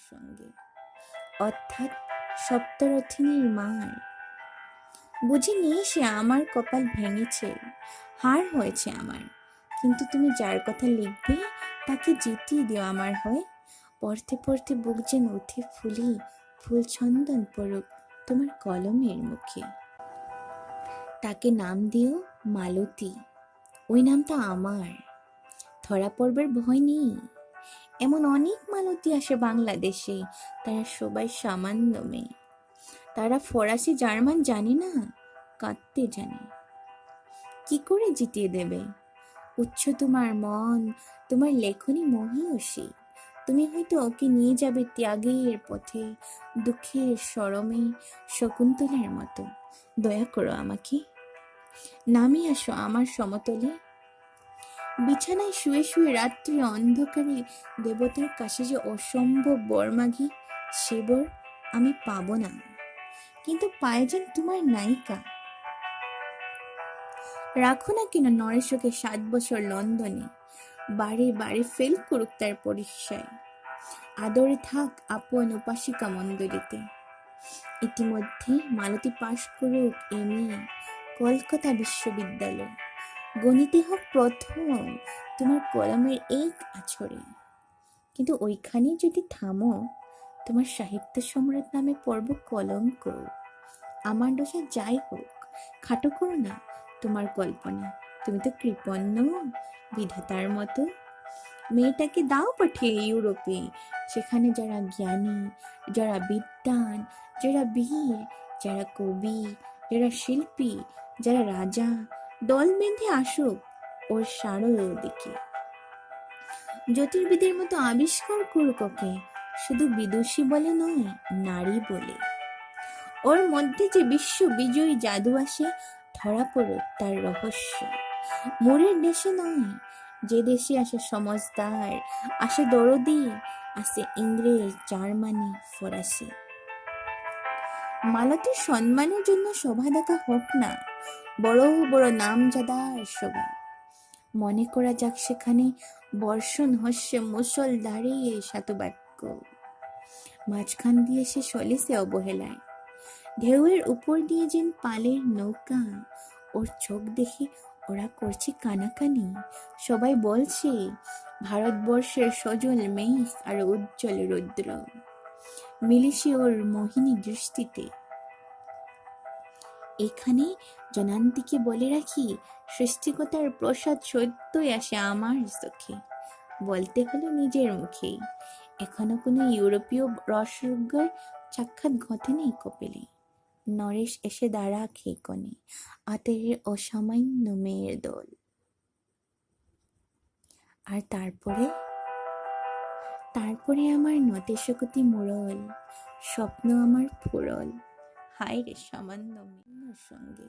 সঙ্গে, অর্থাৎ সপ্তরথিনীর মার। বুঝিনি সে আমার কপাল ভেঙেছে, হার হয়েছে আমার। কিন্তু তুমি যার কথা লিখবে তাকে জিতিয়ে দিও আমার হয়ে। পড়তে পড়তে বুক যেন উঠে ফুলি, ফুল ছন্দন পড়ুক তোমার কলমের মুখে। তাকে নাম দিও মালতী, ওই নামটা আমার। ধরা পড়বার ভয় নেই। এমন অনেক মালতী আসে বাংলাদেশে, তারা সবাই সামান্য মেয়ে। তারা ফরাসি জার্মান জানে না, কাঁদতে জানে। কি করে জিতিয়ে দেবে? উচ্চ তোমার মন, তোমার লেখনী মহীয়সী। তুমি হয়তো ওকে নিয়ে যাবে ত্যাগের পথে, দুঃখের সরমে, শকুন্তলার মতো। দয়া করো আমাকে, নামিয়ে আসো আমার সমতলে। বিছানায় শুয়ে শুয়ে রাত্রি অন্ধকারে দেবতার কাছে যে অসম্ভব বর মাগি, সে বর আমি পাবো না। কিন্তু পায়ে যেন তোমার নায়িকা। রাখো না কেন নরেশকে 7 বছর লন্ডনে, বারে বারে ফেল করুক তার পরীক্ষায়। আদরে থাক আপন উপাসিকা মণ্ডলীতে। ইতিমধ্যে মালতী পাশ করুক এমএ কলকাতা বিশ্ববিদ্যালয়। গণিতে হোক প্রথম তোমার কলমের এক আছরে। কিন্তু ওইখানেই যদি থামো, তোমার সাহিত্য সম্রাট নামে পড়ব কলঙ্ক। আমার দশা যাই হোক, খাটো করো না তোমার কল্পনা। তুমি তো কৃপণ বিধাতার মতো। মেয়েটাকে দাও পাঠিয়ে ইউরোপে, সেখানে যারা জ্ঞানী, যারা বিদ্বান, যারা বীর, যারা কবি, যারা শিল্পী, যারা রাজা, দল বেঁধে আসুক ওর সারল দিকে। জ্যোতির্বিদের মতো আবিষ্কার করুক ওকে, শুধু বিদুষী বলে নয়, নারী বলে। ওর মধ্যে যে বিশ্ব বিজয়ী জাদু আসে, ধরা পড়ুক তার রহস্য। মোরের দেশে নয়, যে দেশে আসে সমজদার, আসে দরদি, আসে ইংরেজ, জার্মানি, ফরাসি। মালতীর সম্মানের জন্য সভা ডাকা হোক না, বড় বড় নামজাদার সভা। মনে করা যাক সেখানে বর্ষণ হস্যে মুসল দাঁড়িয়ে শতবাক্য। মাঝখান দিয়ে সে চলেছে অবহেলায়, ঢেউয়ের উপর দিয়ে যেন পালের নৌকা। ওর চোখ দেখে ওরা করছে কানাকানি। সবাই বলছে ভারতবর্ষের সজল মেঘ আর উজ্জ্বল রৌদ্র মিলিছে ওর মোহিনী দৃষ্টিতে। এখানে জনান্তিকে বলে রাখি, সৃষ্টিকতার প্রসাদ সত্যই আসে আমার চোখে। বলতে হলো নিজের মুখেই, এখনো কোনো ইউরোপীয় রসজ্ঞর সাক্ষাৎ ঘটেনি কপিলে। নরেশ এসে দাঁড়া খেয়ে কোণে, আতেরের অসামান্য মেয়ের দল। আর তারপরে আমার নতেশকতি মুরল, স্বপ্ন আমার ফুরল। হায় রে সামান্য মেয়ের সঙ্গে।